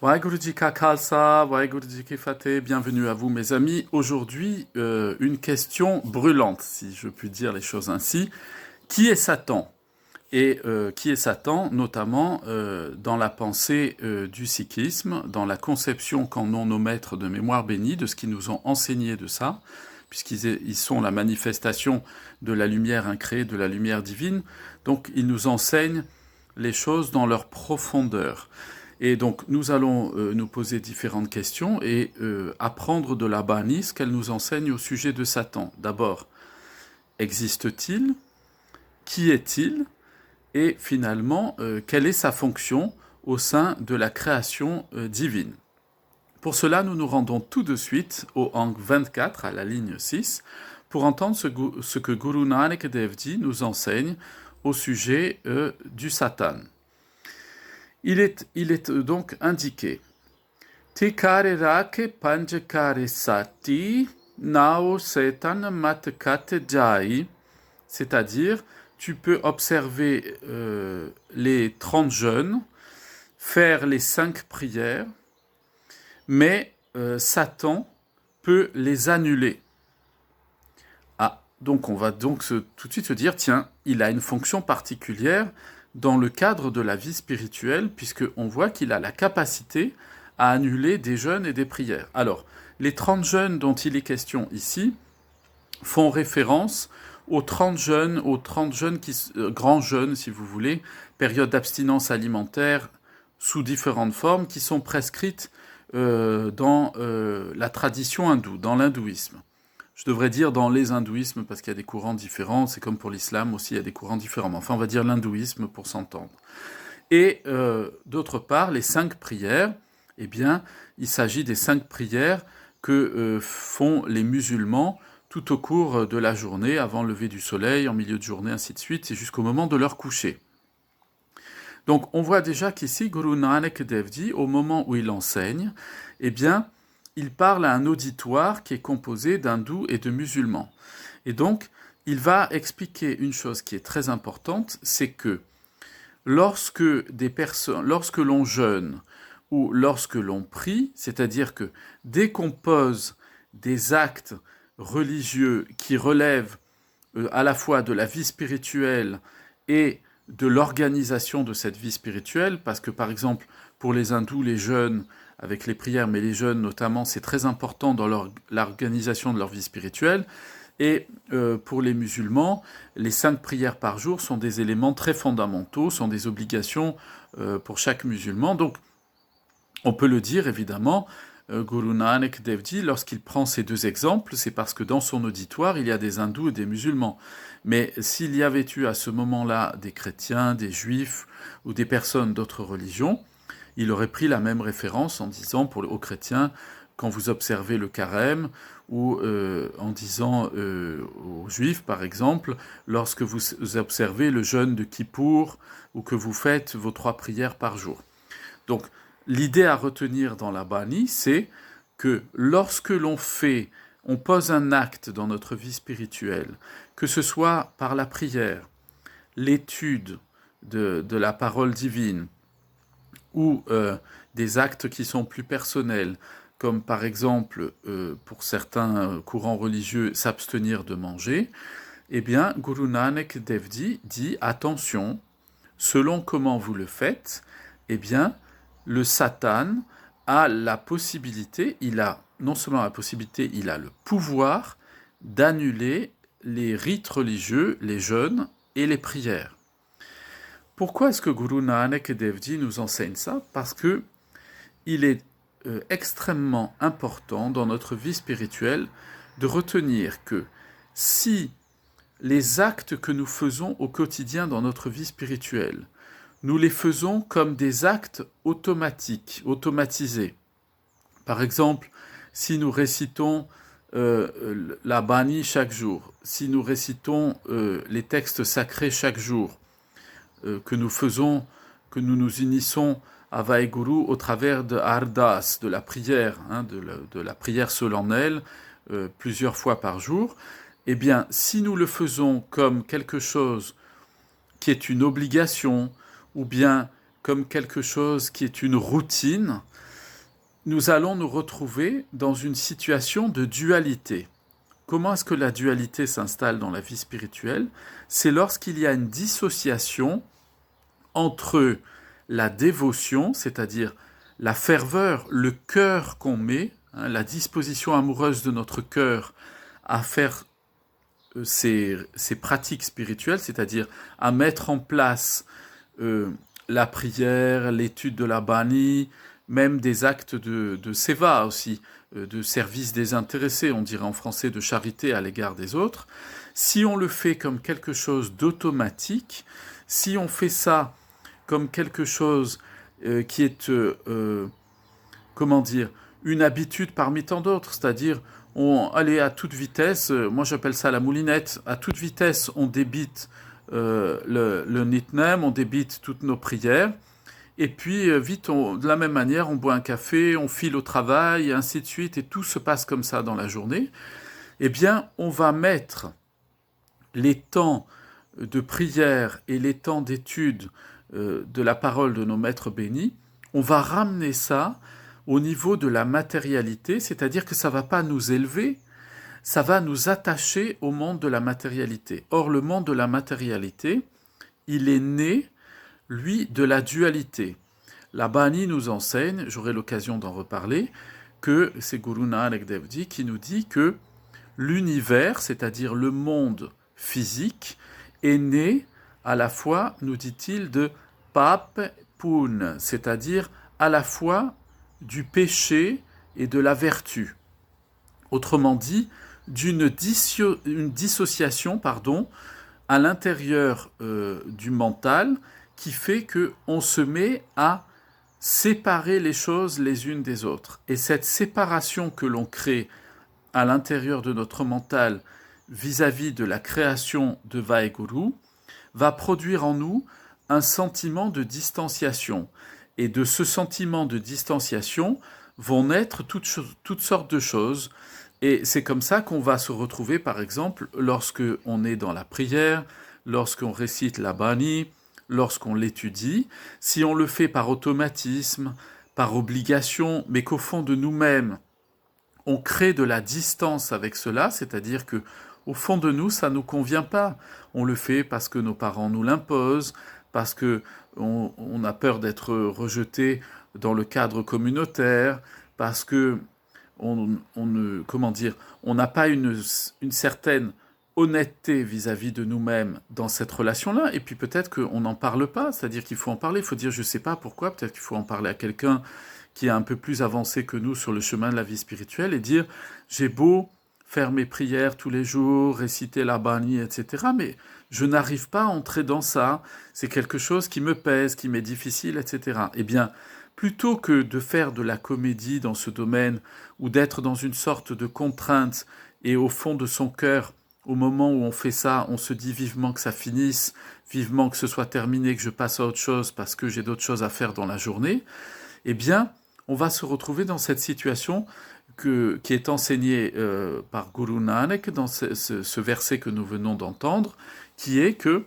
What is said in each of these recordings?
Waheguruji Ka Khalsa, Waheguruji Ki Fateh, bienvenue à vous mes amis. Aujourd'hui, une question brûlante, si je puis dire les choses ainsi. Qui est Satan? Et qui est Satan, notamment dans la pensée du sikhisme, dans la conception qu'en ont nos maîtres de mémoire bénie, de ce qu'ils nous ont enseigné de ça, puisqu'ils sont la manifestation de la lumière incréée, de la lumière divine. Donc ils nous enseignent les choses dans leur profondeur. Et donc nous allons nous poser différentes questions et apprendre de la Bani ce qu'elle nous enseigne au sujet de Satan. D'abord, existe-t-il? Qui est-il? Et finalement, quelle est sa fonction au sein de la création divine? Pour cela, nous nous rendons tout de suite au Ang 24, à la ligne 6, pour entendre ce que Guru Nanak Dev Ji nous enseigne au sujet du Satan. Il est donc indiqué Tikare rake panjakare sati nao setan matkate jai, c'est-à-dire tu peux observer les 30 jeûnes, faire les 5 prières, mais Satan peut les annuler. Ah, donc on va donc tout de suite se dire, tiens, il a une fonction particulière dans le cadre de la vie spirituelle, puisqu'on voit qu'il a la capacité à annuler des jeûnes et des prières. Alors, les 30 jeûnes dont il est question ici font référence aux 30 jeûnes grands jeûnes, si vous voulez, période d'abstinence alimentaire sous différentes formes, qui sont prescrites dans la tradition hindoue, dans l'hindouisme. Je devrais dire dans les hindouismes, parce qu'il y a des courants différents, c'est comme pour l'islam aussi, il y a des courants différents. Mais enfin, on va dire l'hindouisme pour s'entendre. Et d'autre part, les 5 prières, eh bien, il s'agit des 5 prières que font les musulmans tout au cours de la journée, avant le lever du soleil, en milieu de journée, ainsi de suite, et jusqu'au moment de leur coucher. Donc, on voit déjà qu'ici, Guru Nanak Dev Ji, au moment où il enseigne, eh bien, il parle à un auditoire qui est composé d'hindous et de musulmans. Et donc, il va expliquer une chose qui est très importante, c'est que lorsque l'on jeûne ou lorsque l'on prie, c'est-à-dire que dès qu'on pose des actes religieux qui relèvent à la fois de la vie spirituelle et de l'organisation de cette vie spirituelle, parce que par exemple, pour les hindous, les jeûnes, avec les prières, mais les jeûnes notamment, c'est très important dans l'organisation de leur vie spirituelle. Et pour les musulmans, les 5 prières par jour sont des éléments très fondamentaux, sont des obligations pour chaque musulman. Donc, on peut le dire évidemment, Guru Nanak Dev Ji, lorsqu'il prend ces 2 exemples, c'est parce que dans son auditoire, il y a des hindous et des musulmans. Mais s'il y avait eu à ce moment-là des chrétiens, des juifs ou des personnes d'autres religions, il aurait pris la même référence en disant aux chrétiens, quand vous observez le carême, ou en disant aux juifs, par exemple, lorsque vous observez le jeûne de Kippour, ou que vous faites vos 3 prières par jour. Donc, l'idée à retenir dans la Bani, c'est que lorsque on pose un acte dans notre vie spirituelle, que ce soit par la prière, l'étude de la parole divine, ou des actes qui sont plus personnels, comme par exemple, pour certains courants religieux, s'abstenir de manger, eh bien, Guru Nanak Dev Ji dit, attention, selon comment vous le faites, eh bien, le Satan a la possibilité, non seulement la possibilité, il a le pouvoir d'annuler les rites religieux, les jeûnes et les prières. Pourquoi est-ce que Guru Nanak Dev Ji nous enseigne ça? Parce que il est extrêmement important dans notre vie spirituelle de retenir que si les actes que nous faisons au quotidien dans notre vie spirituelle, nous les faisons comme des actes automatiques, automatisés. Par exemple, si nous récitons la Bani chaque jour, si nous récitons les textes sacrés chaque jour, que nous nous unissons à Vaheguru au travers de Ardas, de la prière, de la prière solennelle, plusieurs fois par jour, eh bien, si nous le faisons comme quelque chose qui est une obligation, ou bien comme quelque chose qui est une routine, nous allons nous retrouver dans une situation de dualité. Comment est-ce que la dualité s'installe dans la vie spirituelle? C'est lorsqu'il y a une dissociation entre la dévotion, c'est-à-dire la ferveur, le cœur qu'on met, la disposition amoureuse de notre cœur à faire ces pratiques spirituelles, c'est-à-dire à mettre en place la prière, l'étude de la Bani, même des actes de seva aussi, de service désintéressé, on dirait en français de charité à l'égard des autres. Si on le fait comme quelque chose d'automatique, si on fait ça comme quelque chose qui est, comment dire, une habitude parmi tant d'autres, c'est-à-dire on allait à toute vitesse, moi j'appelle ça la moulinette, à toute vitesse on débite le nitnem, on débite toutes nos prières, et puis vite, de la même manière, on boit un café, on file au travail, et ainsi de suite, et tout se passe comme ça dans la journée. Eh bien, on va mettre les temps de prière et les temps d'étude de la parole de nos maîtres bénis, on va ramener ça au niveau de la matérialité, c'est-à-dire que ça ne va pas nous élever, ça va nous attacher au monde de la matérialité. Or, le monde de la matérialité, il est né, lui, de la dualité. La Bani nous enseigne, j'aurai l'occasion d'en reparler, que c'est Guru Nanak Dev Ji qui nous dit que l'univers, c'est-à-dire le monde physique, est né à la fois, nous dit-il, de Pap Pun, c'est-à-dire à la fois du péché et de la vertu. Autrement dit, d'une dissociation à l'intérieur du mental qui fait qu'on se met à séparer les choses les unes des autres. Et cette séparation que l'on crée à l'intérieur de notre mental vis-à-vis de la création de Vaheguru va produire en nous un sentiment de distanciation. Et de ce sentiment de distanciation vont naître toutes sortes de choses. Et c'est comme ça qu'on va se retrouver, par exemple, lorsque on est dans la prière, lorsqu'on récite la Bani, lorsqu'on l'étudie, si on le fait par automatisme, par obligation, mais qu'au fond de nous-mêmes, on crée de la distance avec cela, c'est-à-dire que au fond de nous, ça ne nous convient pas. On le fait parce que nos parents nous l'imposent, parce que on a peur d'être rejeté dans le cadre communautaire, parce que on n'a pas une certaine honnêteté vis-à-vis de nous-mêmes dans cette relation-là, et puis peut-être qu'on n'en parle pas, c'est-à-dire qu'il faut en parler, il faut dire je ne sais pas pourquoi, peut-être qu'il faut en parler à quelqu'un qui est un peu plus avancé que nous sur le chemin de la vie spirituelle, et dire j'ai beau faire mes prières tous les jours, réciter la Bani, etc., mais je n'arrive pas à entrer dans ça, c'est quelque chose qui me pèse, qui m'est difficile, etc. Eh bien, plutôt que de faire de la comédie dans ce domaine, ou d'être dans une sorte de contrainte, et au fond de son cœur, au moment où on fait ça, on se dit vivement que ça finisse, vivement que ce soit terminé, que je passe à autre chose parce que j'ai d'autres choses à faire dans la journée, eh bien, on va se retrouver dans cette situation qui est enseignée par Guru Nanak dans ce verset que nous venons d'entendre, qui est que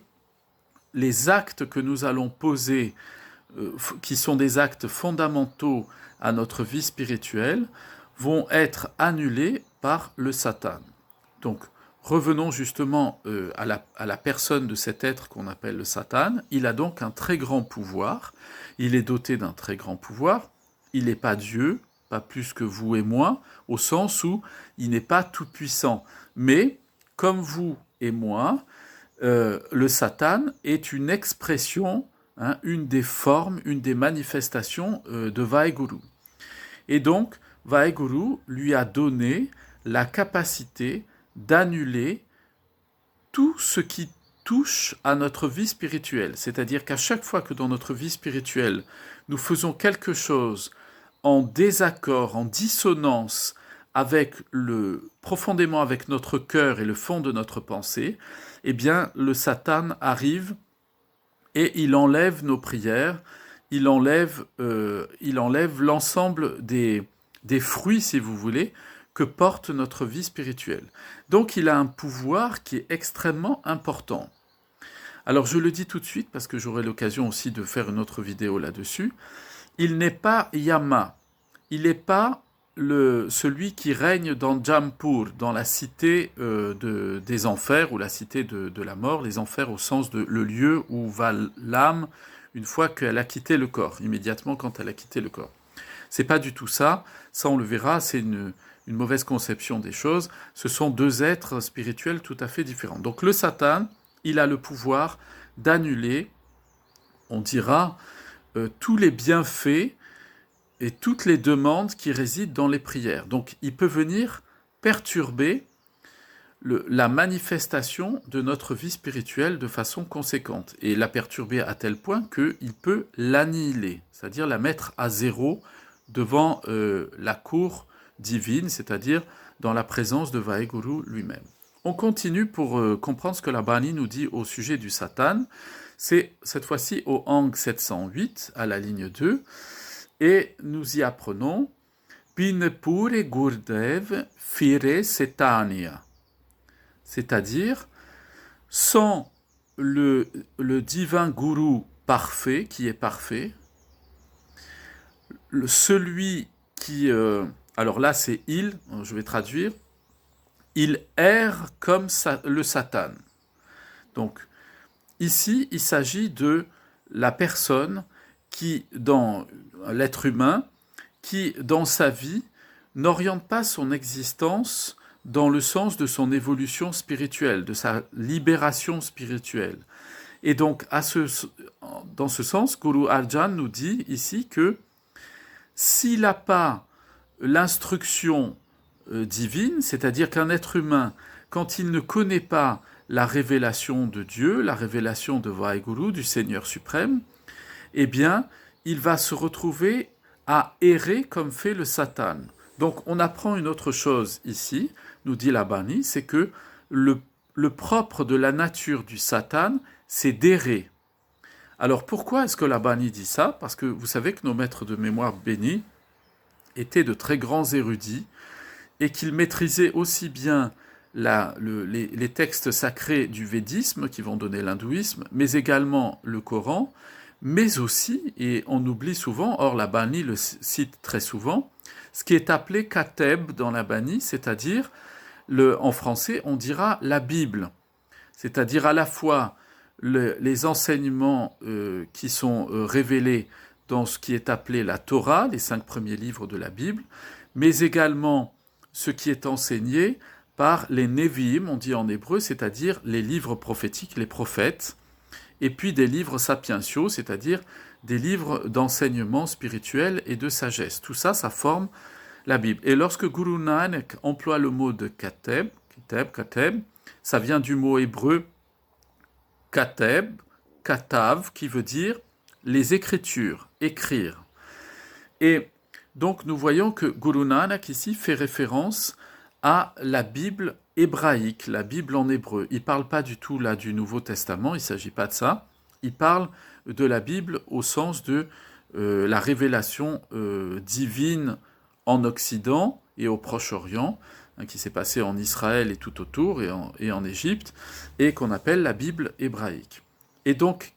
les actes que nous allons poser, qui sont des actes fondamentaux à notre vie spirituelle, vont être annulés par le Satan. Donc, revenons justement à la personne de cet être qu'on appelle le Satan. Il a donc un très grand pouvoir, il est doté d'un très grand pouvoir, il n'est pas Dieu, pas plus que vous et moi, au sens où il n'est pas tout-puissant. Mais, comme vous et moi, le Satan est une expression, une des formes, une des manifestations de Vaheguru. Et donc, Vaheguru lui a donné la capacité d'annuler tout ce qui touche à notre vie spirituelle. C'est-à-dire qu'à chaque fois que dans notre vie spirituelle, nous faisons quelque chose en désaccord, en dissonance profondément avec notre cœur et le fond de notre pensée, eh bien, le Satan arrive et il enlève nos prières, il enlève l'ensemble des fruits, si vous voulez, que porte notre vie spirituelle. Donc il a un pouvoir qui est extrêmement important. Alors je le dis tout de suite, parce que j'aurai l'occasion aussi de faire une autre vidéo là-dessus, il n'est pas Yama. il n'est pas celui qui règne dans Jampur, dans la cité des enfers, ou la cité de la mort, les enfers au sens de le lieu où va l'âme une fois qu'elle a quitté le corps, immédiatement quand elle a quitté le corps. C'est pas du tout ça, ça on le verra, c'est une mauvaise conception des choses, ce sont deux êtres spirituels tout à fait différents. Donc le Satan, il a le pouvoir d'annuler, on dira, tous les bienfaits et toutes les demandes qui résident dans les prières. Donc il peut venir perturber la manifestation de notre vie spirituelle de façon conséquente, et la perturber à tel point qu'il peut l'annihiler, c'est-à-dire la mettre à zéro devant la cour divine, c'est-à-dire dans la présence de Vaheguru lui-même. On continue pour comprendre ce que la Bani nous dit au sujet du Satan. C'est cette fois-ci au Hang 708, à la ligne 2, et nous y apprenons Pinpure Gurdev Fire Setania, c'est-à-dire sans le divin gourou parfait, qui est parfait, celui qui... alors là c'est il, je vais traduire, il erre comme le Satan. Donc ici il s'agit de la personne qui, dans l'être humain, qui dans sa vie n'oriente pas son existence dans le sens de son évolution spirituelle, de sa libération spirituelle. Et donc, dans ce sens, Guru Arjan nous dit ici que s'il n'a pas l'instruction divine, c'est-à-dire qu'un être humain, quand il ne connaît pas la révélation de Dieu, la révélation de Vaheguru, du Seigneur suprême, eh bien, il va se retrouver à errer comme fait le Satan. Donc, on apprend une autre chose ici, nous dit la Bani, c'est que le propre de la nature du Satan, c'est d'errer. Alors, pourquoi est-ce que la Bani dit ça? Parce que vous savez que nos maîtres de mémoire bénis étaient de très grands érudits et qu'ils maîtrisaient aussi bien les textes sacrés du védisme qui vont donner l'hindouisme, mais également le Coran, mais aussi, et on oublie souvent, or la Bani le cite très souvent, ce qui est appelé Kateb dans la Bani, c'est-à-dire, en français, on dira la Bible, c'est-à-dire à la fois les enseignements qui sont révélés dans ce qui est appelé la Torah, les 5 premiers livres de la Bible, mais également ce qui est enseigné par les Nevi'im, on dit en hébreu, c'est-à-dire les livres prophétiques, les prophètes, et puis des livres sapientiaux, c'est-à-dire des livres d'enseignement spirituel et de sagesse. Tout ça, ça forme la Bible. Et lorsque Guru Nanak emploie le mot de kateb, ça vient du mot hébreu kateb, katav, qui veut dire les écritures, écrire. Et donc nous voyons que Guru Nanak ici fait référence à la Bible hébraïque, la Bible en hébreu. Il ne parle pas du tout là du Nouveau Testament, il ne s'agit pas de ça. Il parle de la Bible au sens de la révélation divine en Occident et au Proche-Orient, qui s'est passée en Israël et tout autour, et en Égypte, et qu'on appelle la Bible hébraïque. Et donc,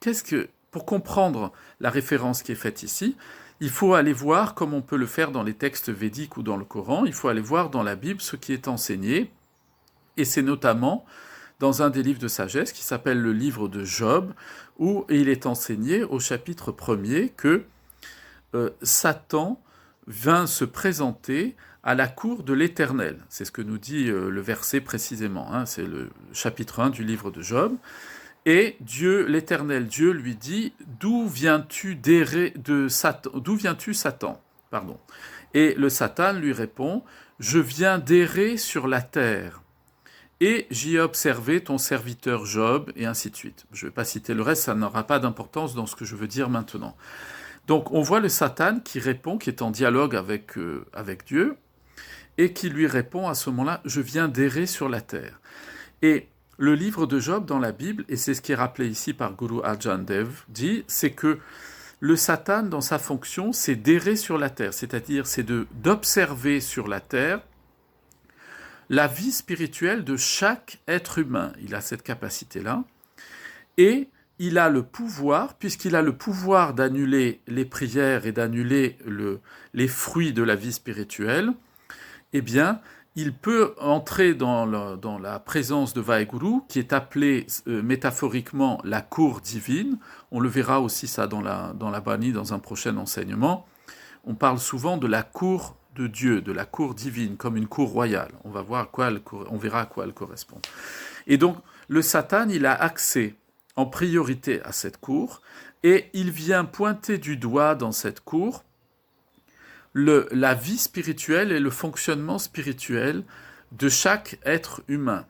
pour comprendre la référence qui est faite ici, il faut aller voir, comme on peut le faire dans les textes védiques ou dans le Coran, il faut aller voir dans la Bible ce qui est enseigné, et c'est notamment dans un des livres de sagesse qui s'appelle le livre de Job, où il est enseigné au chapitre 1er que Satan vint se présenter à la cour de l'Éternel. C'est ce que nous dit le verset précisément, hein, c'est le chapitre 1 du livre de Job. Et Dieu, l'Éternel Dieu, lui dit « D'où viens-tu Satan ?» Pardon. Et le Satan lui répond « Je viens d'errer sur la terre. Et j'y ai observé ton serviteur Job, et ainsi de suite. » Je ne vais pas citer le reste, ça n'aura pas d'importance dans ce que je veux dire maintenant. Donc on voit le Satan qui répond, qui est en dialogue avec Dieu, et qui lui répond à ce moment-là « Je viens d'errer sur la terre. » Et le livre de Job dans la Bible, et c'est ce qui est rappelé ici par Guru Arjan Dev, dit, c'est que le Satan, dans sa fonction, c'est d'errer sur la terre, c'est-à-dire c'est d'observer sur la terre la vie spirituelle de chaque être humain. Il a cette capacité-là, et il a le pouvoir, puisqu'il a le pouvoir d'annuler les prières et d'annuler les fruits de la vie spirituelle, eh bien, il peut entrer dans la présence de Vaheguru, qui est appelée métaphoriquement la cour divine. On le verra aussi ça dans la Bani, dans un prochain enseignement. On parle souvent de la cour de Dieu, de la cour divine, comme une cour royale. On verra à quoi elle correspond. Et donc, le Satan, il a accès en priorité à cette cour, et il vient pointer du doigt dans cette cour la vie spirituelle et le fonctionnement spirituel de chaque être humain.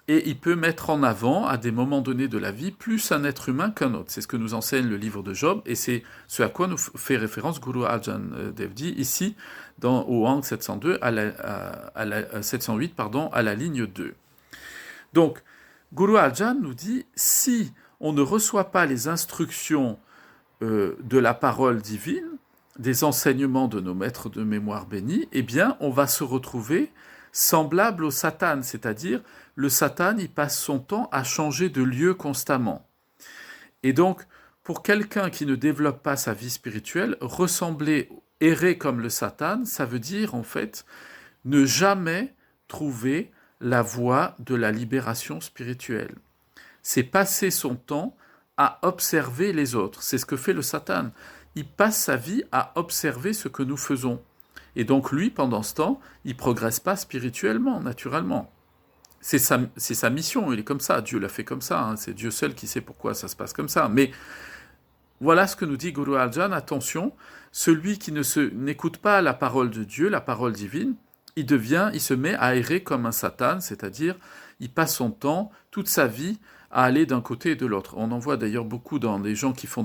Et il peut mettre en avant, à des moments donnés de la vie, plus un être humain qu'un autre. C'est ce que nous enseigne le livre de Job, et c'est ce à quoi nous fait référence Guru Arjan Dev Ji, ici, au Hang 702, 708, à la ligne 2. Donc, Guru Arjan nous dit, si on ne reçoit pas les instructions de la parole divine, des enseignements de nos maîtres de mémoire bénis, eh bien, on va se retrouver semblable au Satan, c'est-à-dire le Satan, il passe son temps à changer de lieu constamment. Et donc, pour quelqu'un qui ne développe pas sa vie spirituelle, ressembler, errer comme le Satan, ça veut dire en fait ne jamais trouver la voie de la libération spirituelle. C'est passer son temps à observer les autres. C'est ce que fait le Satan. Il passe sa vie à observer ce que nous faisons. Et donc lui, pendant ce temps, il ne progresse pas spirituellement, naturellement. C'est sa mission, il est comme ça, Dieu l'a fait comme ça, hein. C'est Dieu seul qui sait pourquoi ça se passe comme ça. Mais voilà ce que nous dit Guru Arjan, attention, celui qui n'écoute pas la parole de Dieu, la parole divine, il se met à errer comme un Satan, c'est-à-dire il passe son temps, toute sa vie, à aller d'un côté et de l'autre. On en voit d'ailleurs beaucoup dans les gens qui font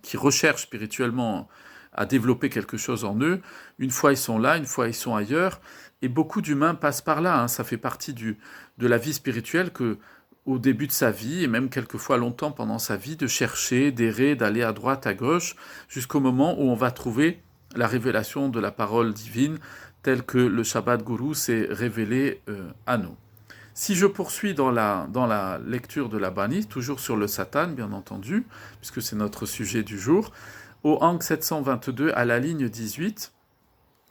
qui recherchent spirituellement à développer quelque chose en eux. Une fois ils sont là, une fois ils sont ailleurs, et beaucoup d'humains passent par là. Ça fait partie de la vie spirituelle que, au début de sa vie, et même quelquefois longtemps pendant sa vie, de chercher, d'errer, d'aller à droite, à gauche, jusqu'au moment où on va trouver la révélation de la parole divine, telle que le Shabbat Guru s'est révélé à nous. Si je poursuis dans la lecture de la Bani, toujours sur le Satan, bien entendu, puisque c'est notre sujet du jour, au Hang 722, à la ligne 18,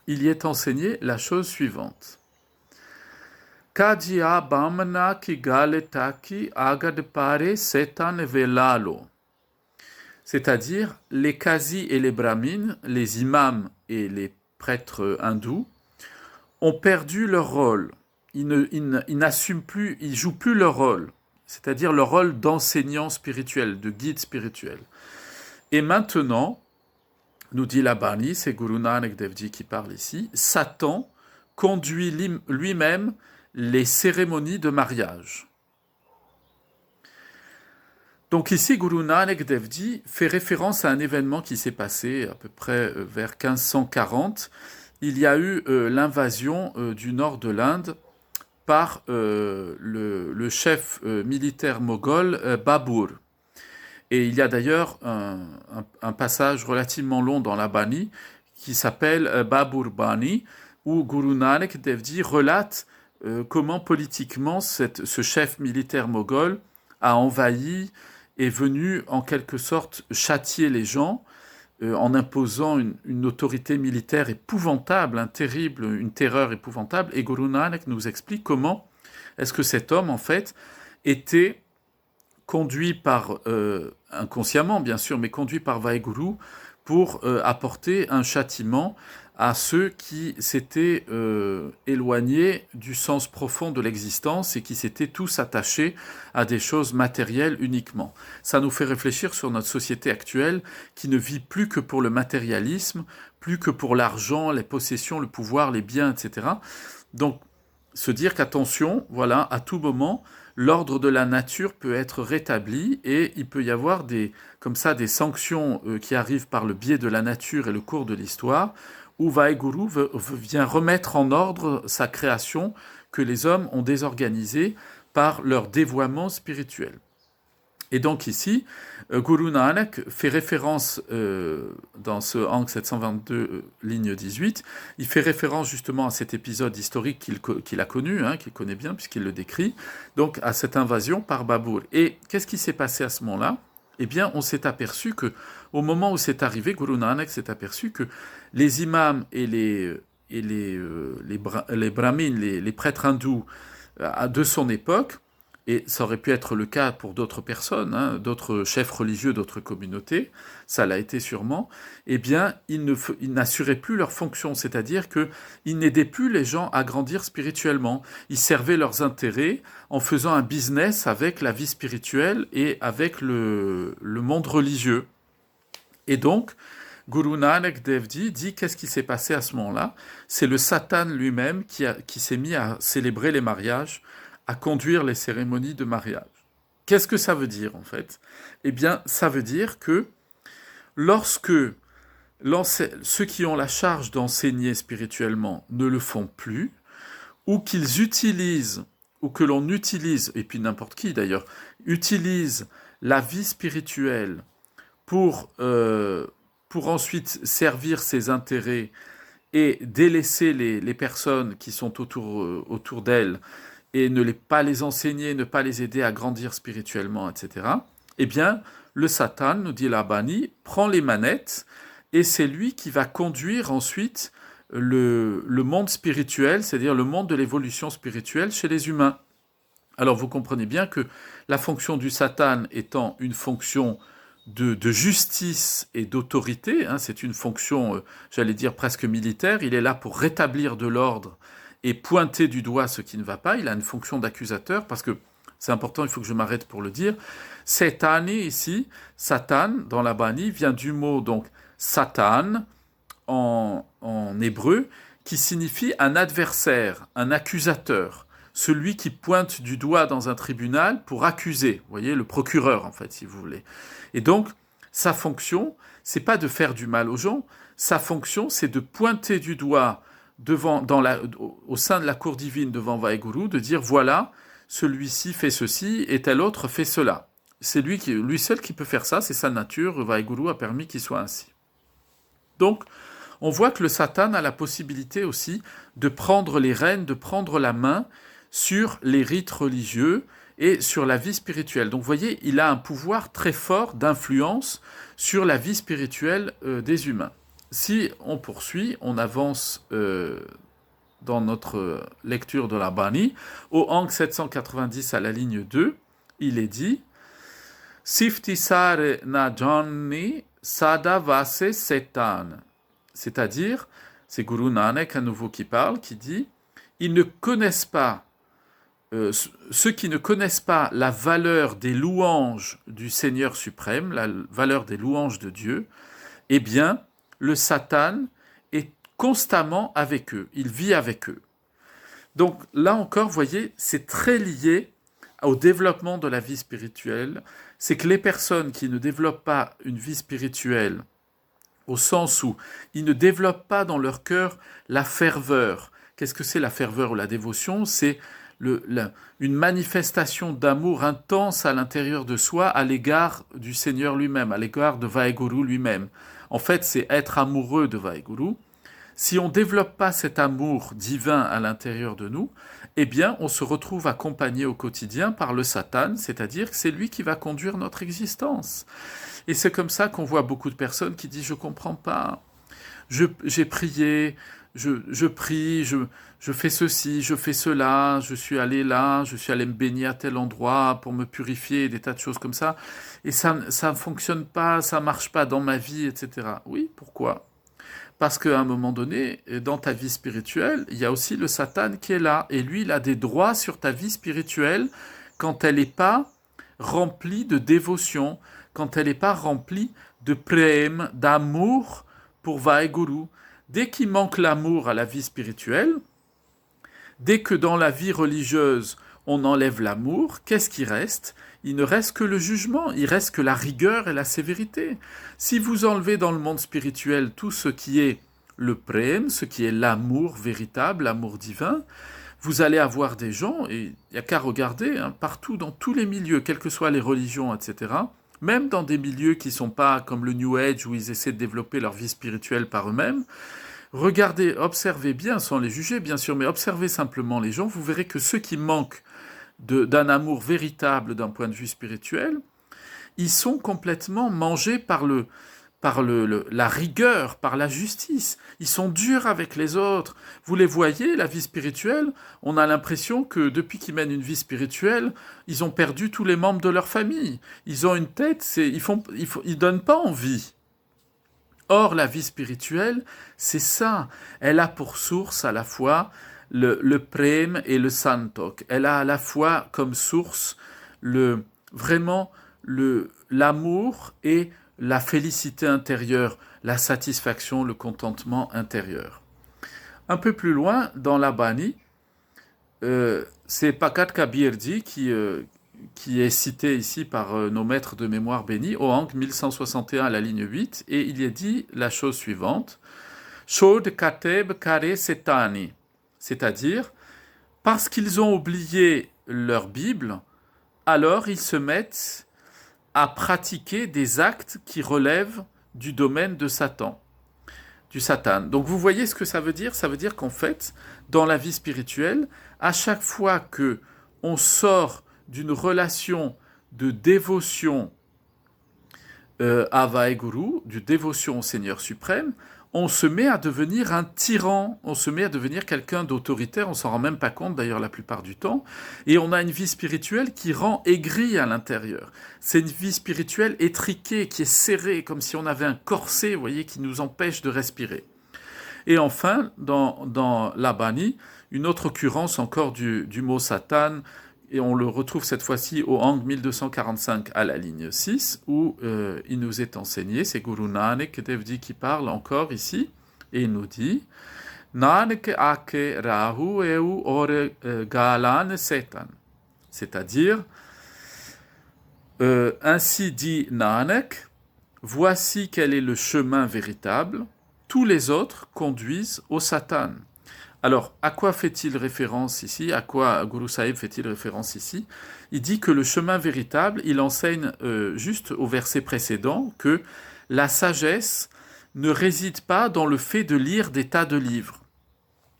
il y est enseigné la chose suivante. Kajia bamna ki galetaki agadpare setan velalo. C'est-à-dire, les Kazis et les Brahmines, les imams et les prêtres hindous, ont perdu leur rôle. Ils n'assument plus, ils jouent plus leur rôle, c'est-à-dire leur rôle d'enseignant spirituel, de guide spirituel. Et maintenant, nous dit la Bani, c'est Guru Nanak Dev Ji qui parle ici, Satan conduit lui-même les cérémonies de mariage. Donc ici, Guru Nanak Dev Ji fait référence à un événement qui s'est passé à peu près vers 1540. Il y a eu l'invasion du nord de l'Inde par le chef militaire moghol Babur. Et il y a d'ailleurs un passage relativement long dans la Bani qui s'appelle Babur Bani, où Guru Nanak Dev Ji relate comment politiquement ce chef militaire moghol a envahi, est venu en quelque sorte châtier les gens en imposant une autorité militaire épouvantable, terrible, une terreur épouvantable. Et Guru Nanak nous explique comment est-ce que cet homme, en fait, était conduit par, inconsciemment bien sûr, mais conduit par Vaheguru pour apporter un châtiment à ceux qui s'étaient éloignés du sens profond de l'existence et qui s'étaient tous attachés à des choses matérielles uniquement. Ça nous fait réfléchir sur notre société actuelle qui ne vit plus que pour le matérialisme, plus que pour l'argent, les possessions, le pouvoir, les biens, etc. Donc, se dire qu'attention, voilà, à tout moment, l'ordre de la nature peut être rétabli et il peut y avoir comme ça des sanctions qui arrivent par le biais de la nature et le cours de l'histoire, où Vaheguru vient remettre en ordre sa création que les hommes ont désorganisée par leur dévoiement spirituel. Et donc ici, Guru Nanak fait référence, dans ce Angle 722, ligne 18, il fait référence justement à cet épisode historique qu'il a connu, hein, qu'il connaît bien puisqu'il le décrit, donc à cette invasion par Babur. Et qu'est-ce qui s'est passé à ce moment-là? Eh bien, on s'est aperçu que, au moment où c'est arrivé, Guru Nanak s'est aperçu que les imams et les brahmines, les prêtres hindous de son époque, et ça aurait pu être le cas pour d'autres personnes, hein, d'autres chefs religieux, d'autres communautés, ça l'a été sûrement, eh bien, ils n'assuraient plus leur fonction, c'est-à-dire qu'ils n'aidaient plus les gens à grandir spirituellement. Ils servaient leurs intérêts en faisant un business avec la vie spirituelle et avec le monde religieux. Et donc, Guru Nanak Dev Ji dit qu'est-ce qui s'est passé à ce moment-là? C'est le Satan lui-même qui s'est mis à célébrer les mariages, à conduire les cérémonies de mariage. Qu'est-ce que ça veut dire en fait? Eh bien, ça veut dire que lorsque ceux qui ont la charge d'enseigner spirituellement ne le font plus, ou qu'ils utilisent, ou que l'on utilise, et puis n'importe qui d'ailleurs, utilise la vie spirituelle pour ensuite servir ses intérêts et délaisser les personnes qui sont autour d'elles, et pas les enseigner, ne pas les aider à grandir spirituellement, etc., eh bien, le Satan, nous dit la Bani, prend les manettes, et c'est lui qui va conduire ensuite le monde spirituel, c'est-à-dire le monde de l'évolution spirituelle chez les humains. Alors vous comprenez bien que la fonction du Satan étant une fonction de justice et d'autorité, hein, c'est une fonction, j'allais dire presque militaire, il est là pour rétablir de l'ordre et pointer du doigt ce qui ne va pas, il a une fonction d'accusateur, parce que c'est important, il faut que je m'arrête pour le dire. Satani ici, Satan, dans la Bani, vient du mot donc Satan, en hébreu, qui signifie un adversaire, un accusateur, celui qui pointe du doigt dans un tribunal pour accuser, vous voyez, le procureur en fait, si vous voulez. Et donc, sa fonction, c'est pas de faire du mal aux gens, sa fonction, c'est de pointer du doigt au sein de la cour divine devant Vaheguru, de dire voilà, celui-ci fait ceci et tel autre fait cela. C'est lui seul qui peut faire ça, c'est sa nature, Vaheguru a permis qu'il soit ainsi. Donc, on voit que le Satan a la possibilité aussi de prendre les rênes, de prendre la main sur les rites religieux et sur la vie spirituelle. Donc vous voyez, il a un pouvoir très fort d'influence sur la vie spirituelle des humains. Si on poursuit, on avance dans notre lecture de la Bani, au Angle 790 à la ligne 2, il est dit « Siftisare na janni sadavase setan » c'est-à-dire, c'est Guru Nanak à nouveau qui parle, qui dit « Ils ne connaissent pas ceux qui ne connaissent pas la valeur des louanges du Seigneur suprême, la valeur des louanges de Dieu, eh bien, le Satan est constamment avec eux, il vit avec eux. » Donc là encore, vous voyez, c'est très lié au développement de la vie spirituelle. C'est que les personnes qui ne développent pas une vie spirituelle, au sens où ils ne développent pas dans leur cœur la ferveur. Qu'est-ce que c'est la ferveur ou la dévotion? C'est une manifestation d'amour intense à l'intérieur de soi à l'égard du Seigneur lui-même, à l'égard de Vaheguru lui-même. En fait, c'est être amoureux de Vaheguru. Si on ne développe pas cet amour divin à l'intérieur de nous, eh bien, on se retrouve accompagné au quotidien par le Satan, c'est-à-dire que c'est lui qui va conduire notre existence. Et c'est comme ça qu'on voit beaucoup de personnes qui disent « je ne comprends pas, j'ai prié, je prie, je fais ceci, je fais cela, je suis allé là, je suis allé me baigner à tel endroit pour me purifier, des tas de choses comme ça, et ça ne fonctionne pas, ça ne marche pas dans ma vie, etc. » Oui, pourquoi? Parce qu'à un moment donné, dans ta vie spirituelle, il y a aussi le Satan qui est là, et lui, il a des droits sur ta vie spirituelle quand elle n'est pas remplie de dévotion, quand elle n'est pas remplie de prem, d'amour pour Vaheguru. Dès qu'il manque l'amour à la vie spirituelle, dès que dans la vie religieuse, on enlève l'amour, qu'est-ce qui reste? Il ne reste que le jugement, il reste que la rigueur et la sévérité. Si vous enlevez dans le monde spirituel tout ce qui est le prem, ce qui est l'amour véritable, l'amour divin, vous allez avoir des gens, et il n'y a qu'à regarder, hein, partout, dans tous les milieux, quelles que soient les religions, etc., même dans des milieux qui ne sont pas comme le New Age, où ils essaient de développer leur vie spirituelle par eux-mêmes, regardez, observez bien, sans les juger bien sûr, mais observez simplement les gens, vous verrez que ceux qui manquent d'un amour véritable d'un point de vue spirituel, ils sont complètement mangés par la rigueur, par la justice. Ils sont durs avec les autres. Vous les voyez, la vie spirituelle, on a l'impression que depuis qu'ils mènent une vie spirituelle, ils ont perdu tous les membres de leur famille. Ils ont une tête, ils donnent pas envie. Or, la vie spirituelle, c'est ça. Elle a pour source à la fois le prem et le santok. Elle a à la fois comme source vraiment l'amour et la félicité intérieure, la satisfaction, le contentement intérieur. Un peu plus loin, dans la Bani, c'est Pakat Kabirji qui est cité ici par nos maîtres de mémoire bénis, au Hang 1161 à la ligne 8, et il y est dit la chose suivante, Shod Kateb Kare Setani, c'est-à-dire, parce qu'ils ont oublié leur Bible, alors ils se mettent à pratiquer des actes qui relèvent du domaine de Satan, du Satan. Donc vous voyez ce que ça veut dire? Ça veut dire qu'en fait, dans la vie spirituelle, à chaque fois que on sort d'une relation de dévotion à Vaheguru, de dévotion au Seigneur suprême, on se met à devenir un tyran, on se met à devenir quelqu'un d'autoritaire, on s'en rend même pas compte d'ailleurs la plupart du temps, et on a une vie spirituelle qui rend aigrie à l'intérieur. C'est une vie spirituelle étriquée, qui est serrée, comme si on avait un corset, vous voyez, qui nous empêche de respirer. Et enfin, dans la Bani, une autre occurrence encore du mot Satan, et on le retrouve cette fois-ci au Hang 1245 à la ligne 6, où il nous est enseigné, c'est Guru Nanak Dev Ji qui parle encore ici, et il nous dit Nanak ake rahu eu ore galan setan, c'est-à-dire ainsi dit Nanak, voici quel est le chemin véritable, tous les autres conduisent au Satan. Alors, à quoi fait-il référence ici? À quoi Guru Sahib fait-il référence ici? Il dit que le chemin véritable, il enseigne juste au verset précédent que la sagesse ne réside pas dans le fait de lire des tas de livres.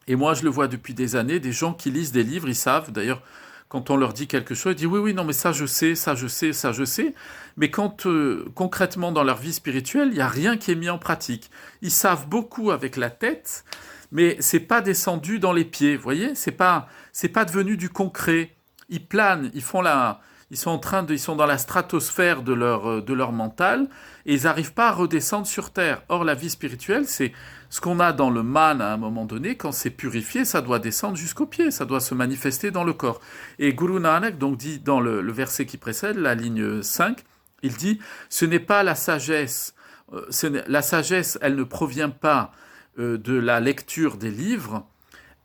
Et moi, je le vois depuis des années, des gens qui lisent des livres, ils savent, d'ailleurs, quand on leur dit quelque chose, ils disent oui, non, mais ça je sais, ça je sais, ça je sais. Mais quand concrètement dans leur vie spirituelle, il n'y a rien qui est mis en pratique. Ils savent beaucoup avec la tête, mais c'est pas descendu dans les pieds, vous voyez, c'est pas devenu du concret. Ils planent, ils sont dans la stratosphère de leur mental et ils n'arrivent pas à redescendre sur terre. Or, la vie spirituelle, c'est ce qu'on a dans le man à un moment donné. Quand c'est purifié, ça doit descendre jusqu'aux pieds, ça doit se manifester dans le corps. Et Guru Nanak donc dit dans le verset qui précède, la ligne 5, il dit ce n'est pas la sagesse. La sagesse, elle ne provient pas de la lecture des livres,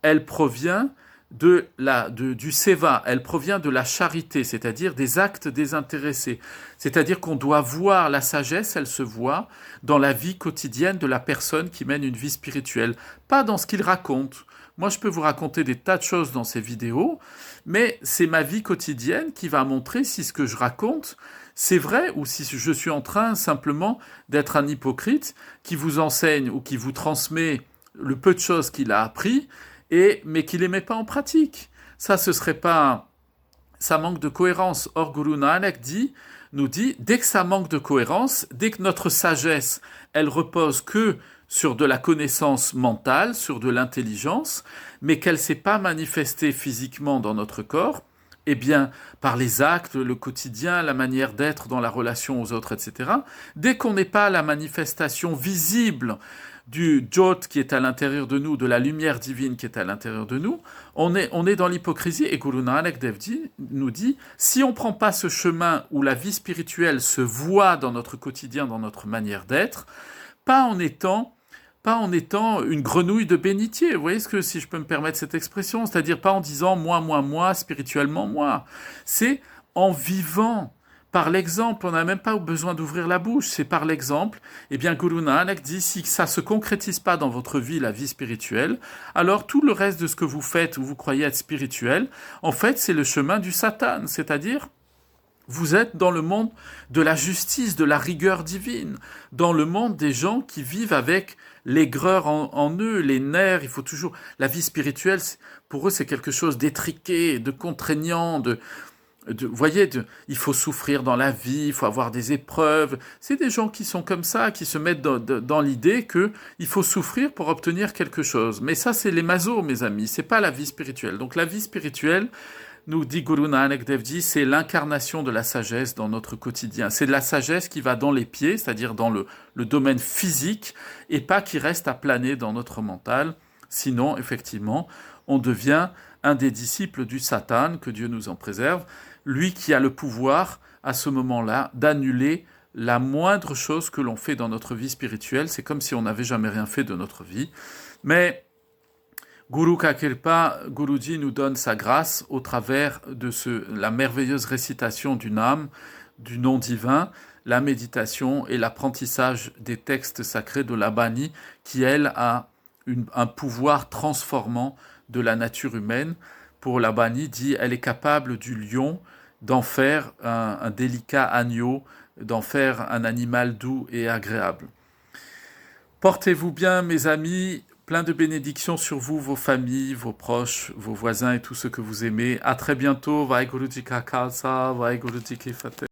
elle provient du seva, elle provient de la charité, c'est-à-dire des actes désintéressés. C'est-à-dire qu'on doit voir la sagesse, elle se voit dans la vie quotidienne de la personne qui mène une vie spirituelle, pas dans ce qu'il raconte. Moi, je peux vous raconter des tas de choses dans ces vidéos, mais c'est ma vie quotidienne qui va montrer si ce que je raconte, c'est vrai ou si je suis en train simplement d'être un hypocrite qui vous enseigne ou qui vous transmet le peu de choses qu'il a appris, mais qu'il ne les met pas en pratique. Ça manque de cohérence. Or, Guru Nanak nous dit, dès que ça manque de cohérence, dès que notre sagesse, elle repose que sur de la connaissance mentale, sur de l'intelligence, mais qu'elle ne s'est pas manifestée physiquement dans notre corps, eh bien, par les actes, le quotidien, la manière d'être dans la relation aux autres, etc., dès qu'on n'est pas la manifestation visible du Jot qui est à l'intérieur de nous, de la lumière divine qui est à l'intérieur de nous, on est dans l'hypocrisie. Et Guru Nanak Dev Ji nous dit, si on ne prend pas ce chemin où la vie spirituelle se voit dans notre quotidien, dans notre manière d'être, pas en étant une grenouille de bénitier. Vous voyez si je peux me permettre cette expression, c'est-à-dire pas en disant moi, spirituellement moi. C'est en vivant par l'exemple, on n'a même pas besoin d'ouvrir la bouche, c'est par l'exemple. Eh bien, Guru Nanak dit, si ça ne se concrétise pas dans votre vie, la vie spirituelle, alors tout le reste de ce que vous faites ou vous croyez être spirituel, en fait, c'est le chemin du Satan, c'est-à-dire vous êtes dans le monde de la justice, de la rigueur divine, dans le monde des gens qui vivent avec l'aigreur en eux, les nerfs. Il faut toujours. La vie spirituelle, pour eux, c'est quelque chose d'étriqué, de contraignant, vous voyez, il faut souffrir dans la vie, il faut avoir des épreuves. C'est des gens qui sont comme ça, qui se mettent dans l'idée qu'il faut souffrir pour obtenir quelque chose. Mais ça, c'est les masos, mes amis. C'est pas la vie spirituelle. Donc la vie spirituelle, nous dit Guru Nanak Dev Ji, c'est l'incarnation de la sagesse dans notre quotidien. C'est de la sagesse qui va dans les pieds, c'est-à-dire dans le domaine physique, et pas qui reste à planer dans notre mental. Sinon, effectivement, on devient un des disciples du Satan, que Dieu nous en préserve, lui qui a le pouvoir, à ce moment-là, d'annuler la moindre chose que l'on fait dans notre vie spirituelle. C'est comme si on n'avait jamais rien fait de notre vie. Mais Guru Kakirpa, Guruji nous donne sa grâce au travers de la merveilleuse récitation du Nam, du nom divin, la méditation et l'apprentissage des textes sacrés de la Bani, qui, elle, a un pouvoir transformant de la nature humaine. Pour la Bani, dit, elle est capable du lion d'en faire un délicat agneau, d'en faire un animal doux et agréable. Portez-vous bien, mes amis. Plein de bénédictions sur vous, vos familles, vos proches, vos voisins et tous ceux que vous aimez. À très bientôt. Vaheguru Ji Ka Khalsa, Vaheguru Ji Ki Fateh.